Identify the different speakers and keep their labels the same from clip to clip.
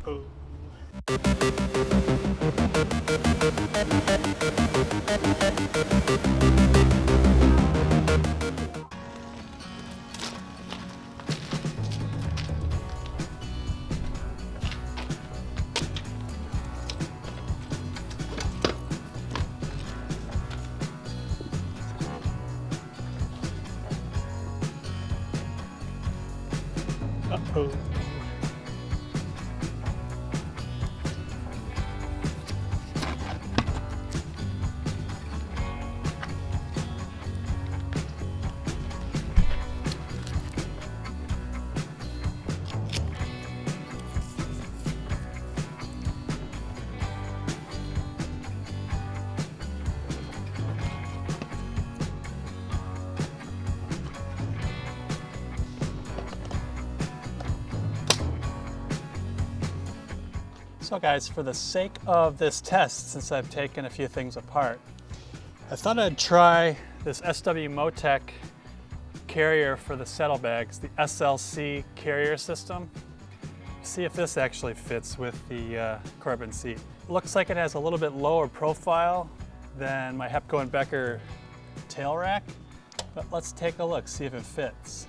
Speaker 1: Uh-oh. Uh-oh. So guys, for the sake of this test, since I've taken a few things apart, I thought I'd try this SW Motech carrier for the saddlebags, the SLC carrier system. See if this actually fits with the Corbin seat. It looks like it has a little bit lower profile than my Hebco and Becker tail rack, but let's take a look, see if it fits.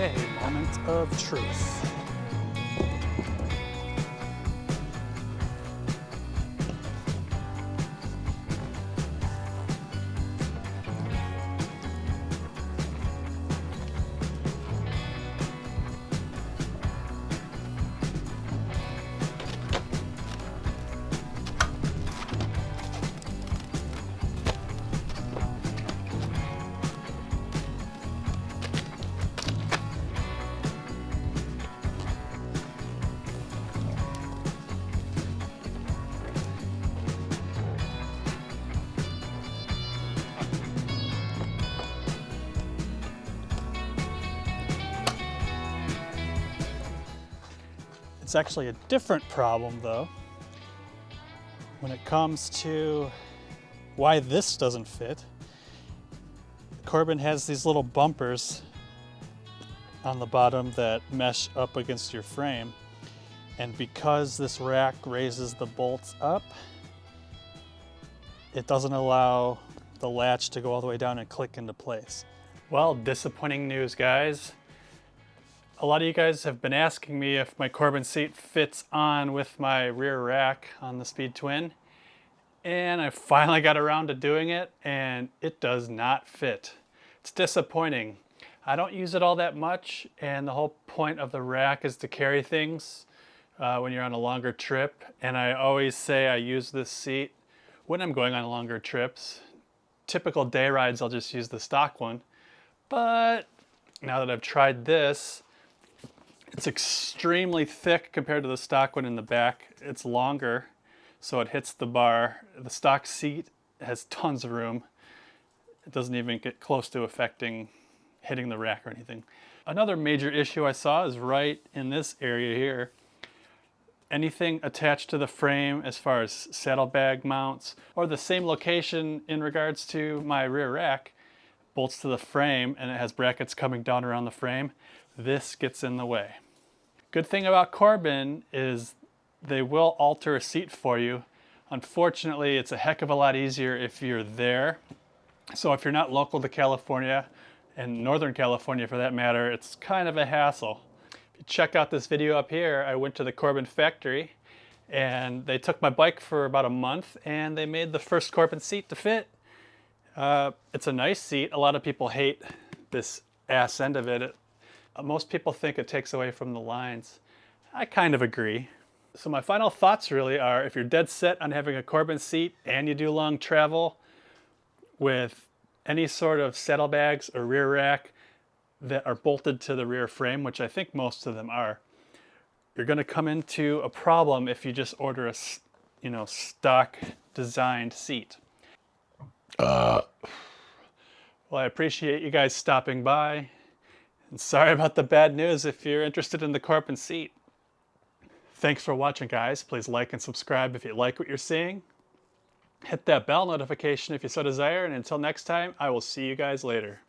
Speaker 1: Okay, moment of truth. It's actually a different problem though when it comes to why this doesn't fit. Corbin has these little bumpers on the bottom that mesh up against your frame, and because this rack raises the bolts up, it doesn't allow the latch to go all the way down and click into place. Well, disappointing news, guys. A lot of you guys have been asking me if my Corbin seat fits on with my rear rack on the Speed Twin, and I finally got around to doing it, and it does not fit. It's disappointing. I don't use it all that much, and the whole point of the rack is to carry things when you're on a longer trip, and I always say I use this seat when I'm going on longer trips. Typical day rides, I'll just use the stock one, but now that I've tried this, it's extremely thick compared to the stock one in the back. It's longer, so it hits the bar. The stock seat has tons of room. It doesn't even get close to hitting the rack or anything. Another major issue I saw is right in this area here. Anything attached to the frame as far as saddlebag mounts, or the same location in regards to my rear rack, bolts to the frame and it has brackets coming down around the frame. This gets in the way. Good thing about Corbin is they will alter a seat for you. Unfortunately, it's a heck of a lot easier if you're there. So if you're not local to California, and Northern California for that matter, it's kind of a hassle. If you check out this video up here, I went to the Corbin factory and they took my bike for about a month and they made the first Corbin seat to fit. It's a nice seat. A lot of people hate this ass end of it. Most people think it takes away from the lines. I kind of agree. So my final thoughts really are, if you're dead set on having a Corbin seat and you do long travel with any sort of saddlebags or rear rack that are bolted to the rear frame, which I think most of them are, you're going to come into a problem if you just order a, stock designed seat. Well, I appreciate you guys stopping by. And sorry about the bad news if you're interested in the Corbin seat. Thanks for watching, guys. Please like and subscribe if you like what you're seeing. Hit that bell notification if you so desire, and until next time, I will see you guys later.